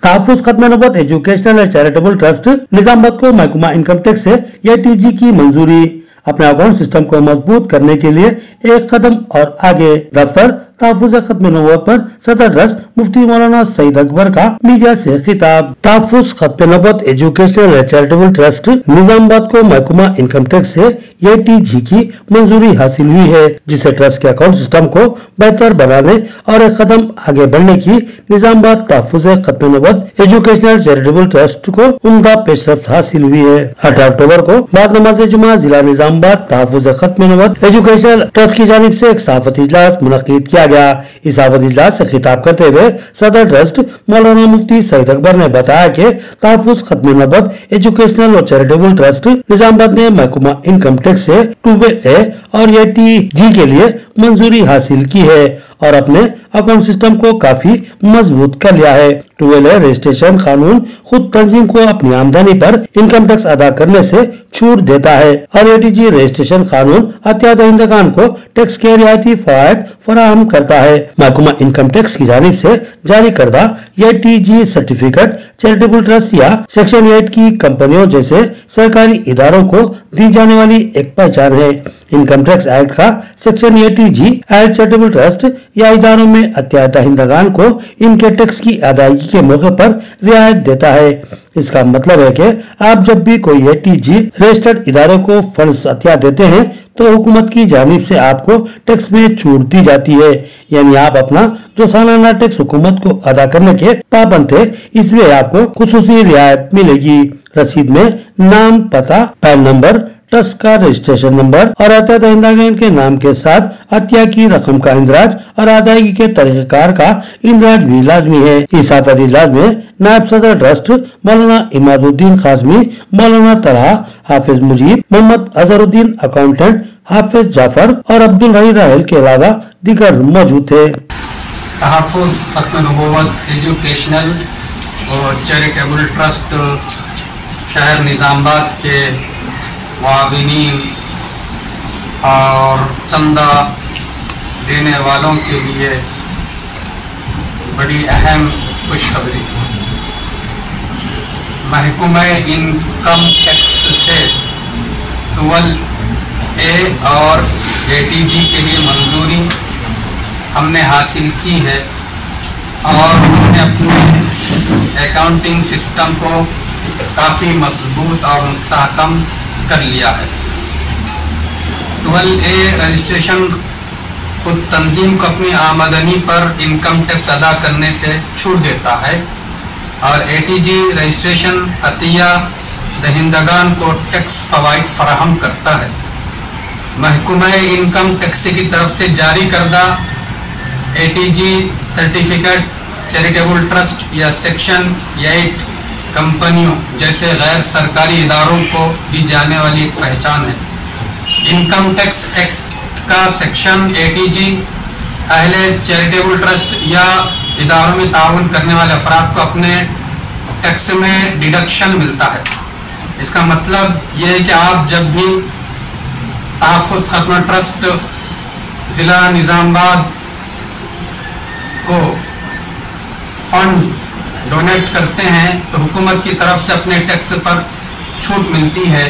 तहफ़्फ़ुज़ खत्म नबूवत educational and charitable trust Nizamabad को महकमा इनकम टैक्स से ATG की मंजूरी। अपने अकाउंट सिस्टम को मजबूत करने के लिए एक कदम और आगे। दफ्तर तहफ़्फ़ुज़ खत्म नबूवत पर सदर ट्रस्ट मुफ्ती मौलाना सईद अकबर का मीडिया से खिताब। तहफ़्फ़ुज़ खत्म नबूवत educational and charitable trust Nizamabad को महकमा इनकम टैक्स से ATG की मंजूरी हासिल हुई है, जिसे ट्रस्ट के अकाउंट सिस्टम को बेहतर बनाने और एक कदम आगे बढ़ने की निजामाबाद तहफ़्फ़ुज़ खत्म नबूवत एजुकेशनल चैरिटेबल ट्रस्ट को उम्दा पेशरफ्त हासिल हुई है। 18 अक्टूबर को बाद नमाज जुमा जिला निजामाबाद तहफ़्फ़ुज़ खत्म नबूवत एजुकेशनल ट्रस्ट की जानिब से एक सहाफती इजलास मुनक़िद किया गया। इस सहाफती इजलास से खिताब करते हुए सदर ट्रस्ट मौलाना मुफ्ती सईद अकबर ने बताया कि तहफ़्फ़ुज़ खत्म नबूवत एजुकेशनल और चैरिटेबल ट्रस्ट निजामाबाद ने महकमा इनकम टैक्स से 2A और ATG के लिए मंजूरी हासिल की है और अपने अकाउंट सिस्टम को काफी मजबूत कर लिया है। 2A रजिस्ट्रेशन कानून खुद तंजीम को अपनी आमदनी पर इनकम टैक्स अदा करने से छूट देता है और ATG रजिस्ट्रेशन कानून अतिया दहिंदगान को टैक्स के रियायती फ़वाइद फराहम करता है। महकमा इनकम टैक्स की जानिब से जारी करदा ATG सर्टिफिकेट चैरिटेबल ट्रस्ट या सेक्शन 8 की कंपनियों जैसे सरकारी इदारों को दी जाने वाली एक पहचान है। इनकम टैक्स एक्ट का सेक्शन ATG एड चैरिटेबल ट्रस्ट या इदारों में अतिया दहिंदगान को इनके टैक्स की अदायगी के मौके पर रियायत देता है। इसका मतलब है कि आप जब भी कोई ATG रजिस्टर्ड इदारे को फंड्स अतिया देते हैं तो हुकूमत की जानिब से आपको टैक्स में छूट दी जाती है, यानी आप अपना जो सालाना टैक्स हुकूमत को अदा करने के पाबंद थे इसमें आपको खुसूसी रियायत मिलेगी। रसीद में नाम, पता, पैन नंबर, ट्रस्ट का रजिस्ट्रेशन नंबर और अतिया दहिंदगान के नाम के साथ अतिया की रकम का इंदराज और अदायगी के तरीक़ेकार का इंदराज भी लाजमी है। इस सहाफती इजलास में नायब सदर ट्रस्ट मौलाना इमादुद्दीन काज़मी, मौलाना तलहा, हाफिज मुजीब, मोहम्मद अजहरुद्दीन अकाउंटेंट, हाफिज जाफर और अब्दुल हई राहल के अलावा दीगर मौजूद थे। तहफ़्फ़ुज़ खत्म नबूवत एजुकेशनल और चैरिटेबल ट्रस्ट शहर निजामाबाद के मुआविनीन और चंदा देने वालों के लिए बड़ी अहम खुशखबरी। महकमा इनकम टैक्स से 12A और ATG के लिए मंजूरी हमने हासिल की है और हमने अपने अकाउंटिंग सिस्टम को काफ़ी मजबूत और मुस्तहकम कर लिया है। 12A रजिस्ट्रेशन खुद तंजीम को अपनी आमदनी पर इनकम टैक्स अदा करने से छूट देता है और ATG रजिस्ट्रेशन अतिया दहिंदगान को टैक्स फ़वाइद फराहम करता है। महकमा इनकम टैक्स की तरफ से जारी करदा ATG सर्टिफिकेट चैरिटेबल ट्रस्ट या सेक्शन 8 कंपनियों जैसे गैर सरकारी इदारों को दी जाने वाली एक पहचान है। इनकम टैक्स एक्ट का सेक्शन ATG अहले चैरिटेबल ट्रस्ट या इदारों में ताउन करने वाले अफराद को अपने टैक्स में डिडक्शन मिलता है। इसका मतलब यह है कि आप जब भी तहफ़्फ़ुज़ खत्म ट्रस्ट ज़िला निजामाबाद को फंड डोनेट करते हैं तो हुकूमत की तरफ से अपने टैक्स पर छूट मिलती है,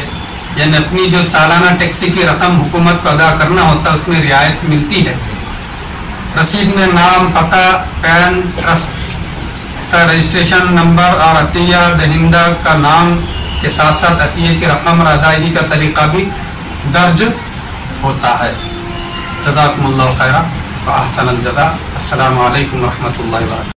यानी अपनी जो सालाना टैक्स की रकम हुकूमत को अदा करना होता है उसमें रियायत मिलती है। रसीद में नाम, पता, पैन, ट्रस्ट का रजिस्ट्रेशन नंबर और अतिया दहिंदा का नाम के साथ साथ अतिया की रकम और अदायगी का तरीका भी दर्ज होता है। जज़ाकुमुल्लाहु खैरा व अहसनल जज़ा। अस्सलामु अलैकुम व रहमतुल्लाहि व बरकातहू।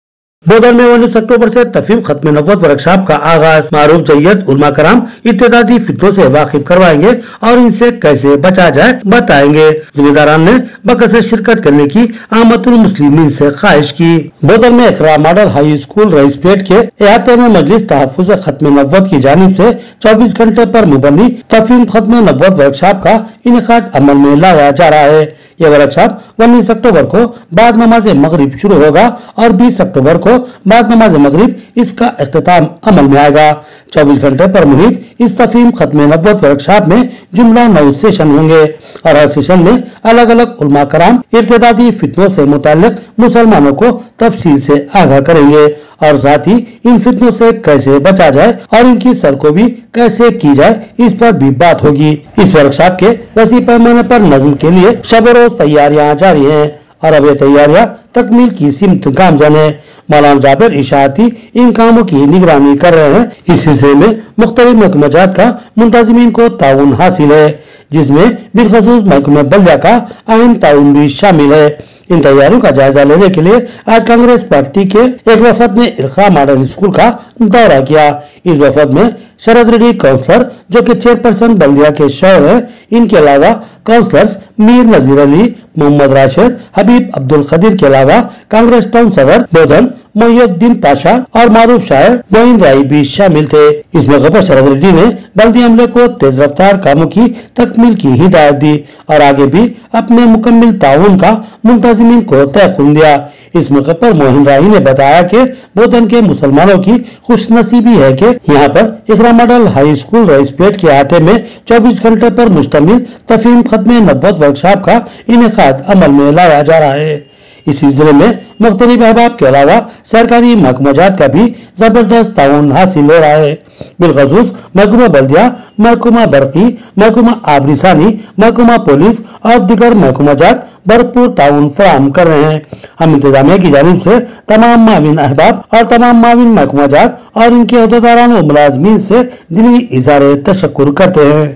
बोधन में 19 अक्टूबर से तफहीम खत्म नबूवत वर्कशॉप का आगाज। मारूफ जय्यद उलमा कराम इत्तेदादी फितनों से वाकिफ करवाएंगे और इनसे कैसे बचा जाए बताएंगे। जिम्मेदारान ने बकसर शिरकत करने की आमतुल मुस्लिमीन से ख्वाहिश की। बोधन में इकरा मॉडल हाई स्कूल रईसपेट के अहाते में मजलिस तहफ़्फ़ुज़ खत्म नबूवत की जानिब से 24 घंटे पर मुबन्नी तफहीम खत्म नबूवत वर्कशॉप का इनेकाद अमल में लाया जा रहा है। यह वर्कशॉप 19 अक्टूबर को बाद नमाज मगरिब शुरू होगा और 20 अक्टूबर को बाद नमाज मगरिब इसका इख्तिताम अमल में आएगा। 24 घंटे पर मुहित इस तफहीम खत्म नबूवत वर्कशॉप में जुमला 9 सेशन होंगे। और हर सेशन में अलग अलग उलमा कराम इर्तिदादी फितनों से मुताल्लिक मुसलमानों को तफसील से आगाह करेंगे और साथ ही इन फितनों से कैसे बचा जाए और इनकी सरकोबी कैसे की जाए इस पर भी बात होगी। इस वर्कशॉप के वसी पैमाने पर नज़्म के लिए शब रोज तैयारियां जारी हैं और अब ये तैयारियां तकमील की सिमत गामजन है। मौलाना जाबिर इशाअती इन कामों की निगरानी कर रहे हैं। इस सिलसिले में मुख्तलिफ महकमात का मुंतज़िमीन को ताउन हासिल है, जिसमें बिलखसूस महकमा बल्दिया का अहम ताउन भी शामिल है। इन तैयारियों का जायजा लेने के लिए आज कांग्रेस पार्टी के एक वफद ने इरखा मॉडल स्कूल का दौरा किया। इस वफद में शरद रेड्डी काउंसलर जो कि चेयरपर्सन बल्दिया के शौहर है, इनके अलावा काउंसलर्स मीर नजीर अली, मोहम्मद राशिद, हबीब अब्दुल खदीर के अलावा कांग्रेस टाउन सदर बोधन मोहिउद्दीन पाशा और मारूफ शायर मोइन राई भी शामिल थे। इस मौके पर शरद रेड्डी ने बल्दी अमले को तेज रफ्तार कामों की तकमील की हिदायत दी और आगे भी अपने मुकम्मिल ताउन का मुंतज़िमीन को तयक़ुन दिया। इस मौके पर मोइन राई ने बताया कि बोधन के मुसलमानों की खुशनसीबी है कि यहाँ पर इकरा मॉडल हाई स्कूल रईसपेट के अहाते में 24 घंटे पर मुश्तमिल तफहीम खत्म नबूवत वर्कशॉप का इनेकाद अमल में लाया जा रहा है। इस सिलसिले में मुख्तलिफ अहबाब के अलावा सरकारी महकमात का भी जबरदस्त ताउन हासिल हो रहा है। बिलखसूस महकमा बल्दिया, महकमा बरकी, महकमा आबरिसानी, महकमा पुलिस और दिगर महकमात भरपूर ताउन फराहम कर रहे हैं। हम इंतजामिया की जानिब से तमाम माविन अहबाब और तमाम माविन महकमात और इनके अहदेदारान व मुलाजमीन से दिली इज़हार तशक्कुर करते हैं।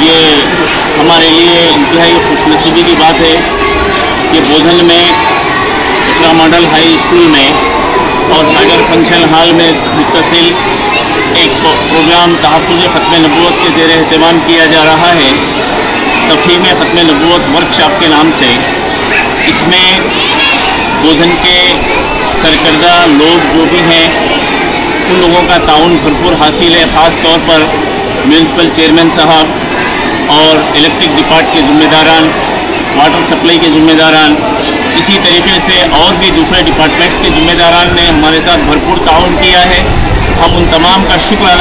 ये हमारे लिए इंतहाई खुशनसीबी की बात है कि बोधन में इकरा मॉडल हाई स्कूल में और सागर फंक्शन हॉल में मुत्तसिल एक प्रोग्राम तहफ़्फ़ुज़ ख़त्म नबूवत के ज़ेर एहतमाम किया जा रहा है, तफ़हीम ख़त्म नबूवत वर्कशॉप के नाम से। इसमें बोधन के सरकर्दा लोग जो भी हैं उन लोगों का ताउन भरपूर हासिल है। ख़ास तौर पर म्यूनसिपल चेयरमैन साहब और इलेक्ट्रिक डिपार्ट के ज़िम्मेदारान, वाटर सप्लाई के ज़िम्मेदारान, इसी तरीके से और भी दूसरे डिपार्टमेंट्स के ज़िम्मेदारान ने हमारे साथ भरपूर ताउन किया है। हम उन तमाम का शुक्र अदा